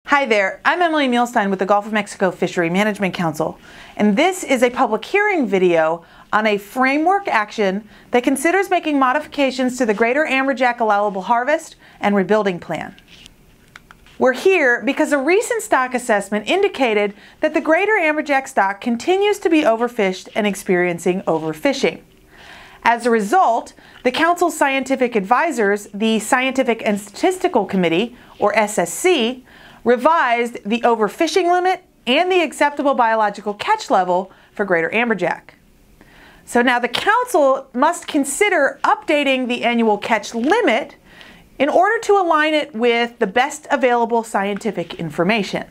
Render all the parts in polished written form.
Hi there, I'm Emily Mielstein with the Gulf of Mexico Fishery Management Council, and this is a public hearing video on a framework action that considers making modifications to the Greater Amberjack Allowable Harvest and Rebuilding Plan. We're here because a recent stock assessment indicated that the Greater Amberjack stock continues to be overfished and experiencing overfishing. As a result, the Council's scientific advisors, the Scientific and Statistical Committee, or SSC, revised the overfishing limit and the acceptable biological catch level for Greater Amberjack. So now the Council must consider updating the annual catch limit in order to align it with the best available scientific information.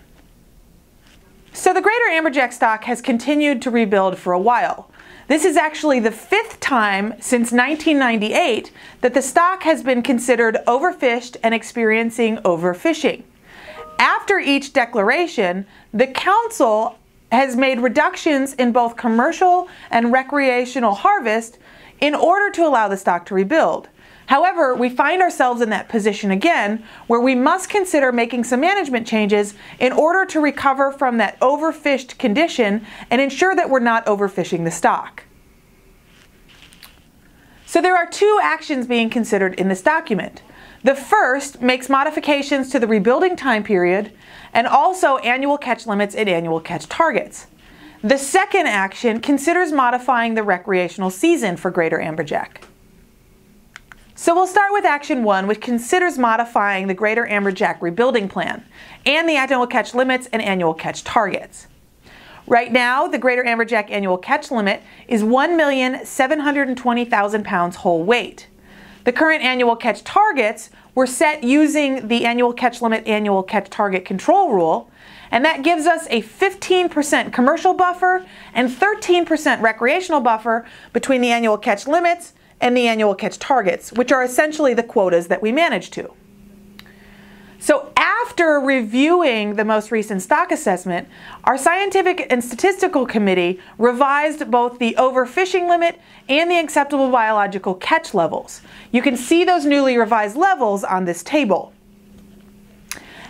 So the Greater Amberjack stock has continued to rebuild for a while. This is actually the fifth time since 1998 that the stock has been considered overfished and experiencing overfishing. After each declaration, the Council has made reductions in both commercial and recreational harvest in order to allow the stock to rebuild. However, we find ourselves in that position again where we must consider making some management changes in order to recover from that overfished condition and ensure that we're not overfishing the stock. So there are two actions being considered in this document. The first makes modifications to the rebuilding time period and also annual catch limits and annual catch targets. The second action considers modifying the recreational season for Greater Amberjack. So we'll start with action 1, which considers modifying the Greater Amberjack rebuilding plan and the annual catch limits and annual catch targets. Right now, the Greater Amberjack annual catch limit is 1,720,000 pounds whole weight. The current annual catch targets were set using the annual catch limit, annual catch target control rule, and that gives us a 15% commercial buffer and 13% recreational buffer between the annual catch limits and the annual catch targets, which are essentially the quotas that we manage to. So after reviewing the most recent stock assessment, our Scientific and Statistical Committee revised both the overfishing limit and the acceptable biological catch levels. You can see those newly revised levels on this table.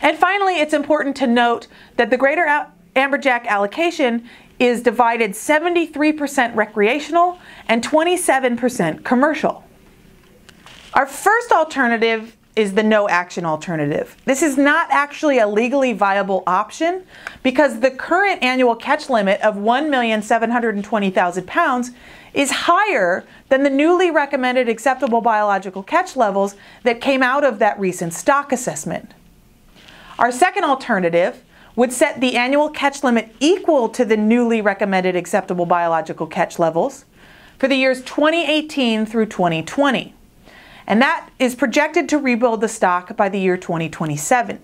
And finally, it's important to note that the Greater Amberjack allocation is divided 73% recreational and 27% commercial. Our first alternative is the no action alternative. This is not actually a legally viable option because the current annual catch limit of 1,720,000 pounds is higher than the newly recommended acceptable biological catch levels that came out of that recent stock assessment. Our second alternative would set the annual catch limit equal to the newly recommended acceptable biological catch levels for the years 2018 through 2020. And that is projected to rebuild the stock by the year 2027.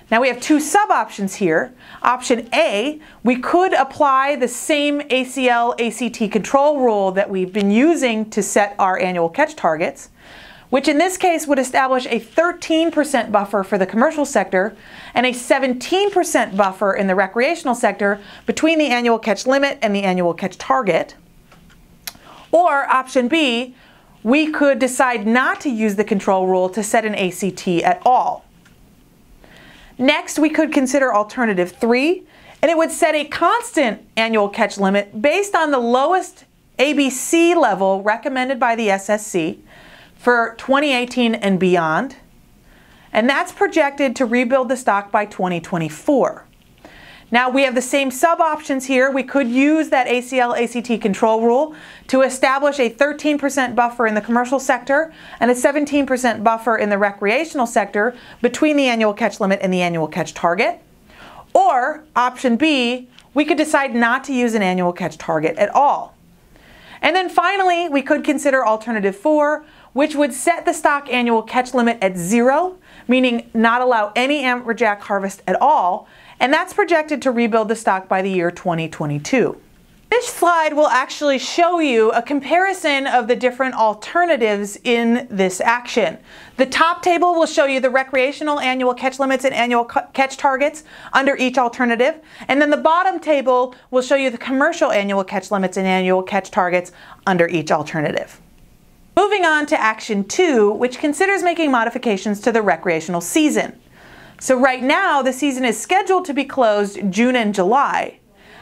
Now we have two sub-options here. Option A, we could apply the same ACL-ACT control rule that we've been using to set our annual catch targets, which in this case would establish a 13% buffer for the commercial sector and a 17% buffer in the recreational sector between the annual catch limit and the annual catch target. Or option B, we could decide not to use the control rule to set an ACT at all. Next, we could consider alternative 3, and it would set a constant annual catch limit based on the lowest ABC level recommended by the SSC for 2018 and beyond, and that's projected to rebuild the stock by 2024. Now we have the same sub-options here. We could use that ACL-ACT control rule to establish a 13% buffer in the commercial sector and a 17% buffer in the recreational sector between the annual catch limit and the annual catch target. Or option B, we could decide not to use an annual catch target at all. And then finally, we could consider alternative 4, which would set the stock annual catch limit at 0, meaning not allow any amberjack harvest at all, and that's projected to rebuild the stock by the year 2022. This slide will actually show you a comparison of the different alternatives in this action. The top table will show you the recreational annual catch limits and annual catch targets under each alternative, and then the bottom table will show you the commercial annual catch limits and annual catch targets under each alternative. Moving on to Action 2, which considers making modifications to the recreational season. So right now, the season is scheduled to be closed June and July.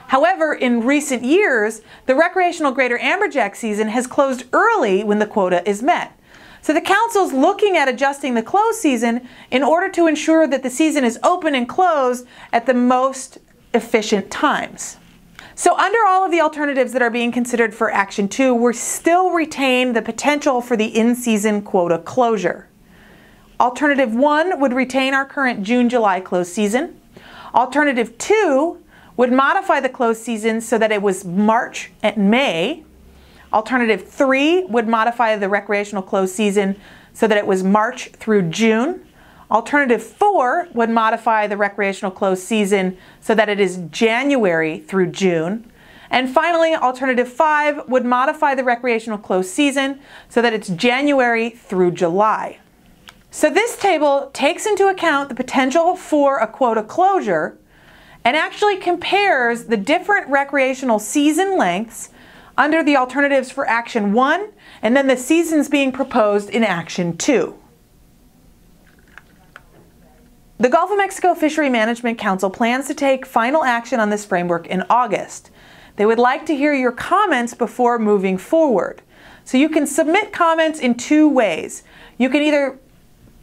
However, in recent years, the recreational greater amberjack season has closed early when the quota is met. So the Council's looking at adjusting the close season in order to ensure that the season is open and closed at the most efficient times. So under all of the alternatives that are being considered for Action 2, we still retain the potential for the in-season quota closure. Alternative 1 would retain our current June-July close season. Alternative 2 would modify the close season so that it was March and May. Alternative 3 would modify the recreational close season so that it was March through June. Alternative 4 would modify the recreational close season so that it is January through June. And finally, Alternative 5 would modify the recreational close season so that it's January through July. So this table takes into account the potential for a quota closure and actually compares the different recreational season lengths under the alternatives for Action 1 and then the seasons being proposed in Action 2. The Gulf of Mexico Fishery Management Council plans to take final action on this framework in August. They would like to hear your comments before moving forward. So you can submit comments in two ways. You can either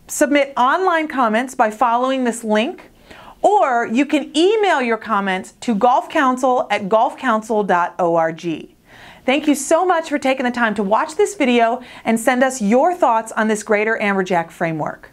submit online comments by following this link, or you can email your comments to golfcouncil@golfcouncil.org. Thank you so much for taking the time to watch this video and send us your thoughts on this greater amberjack framework.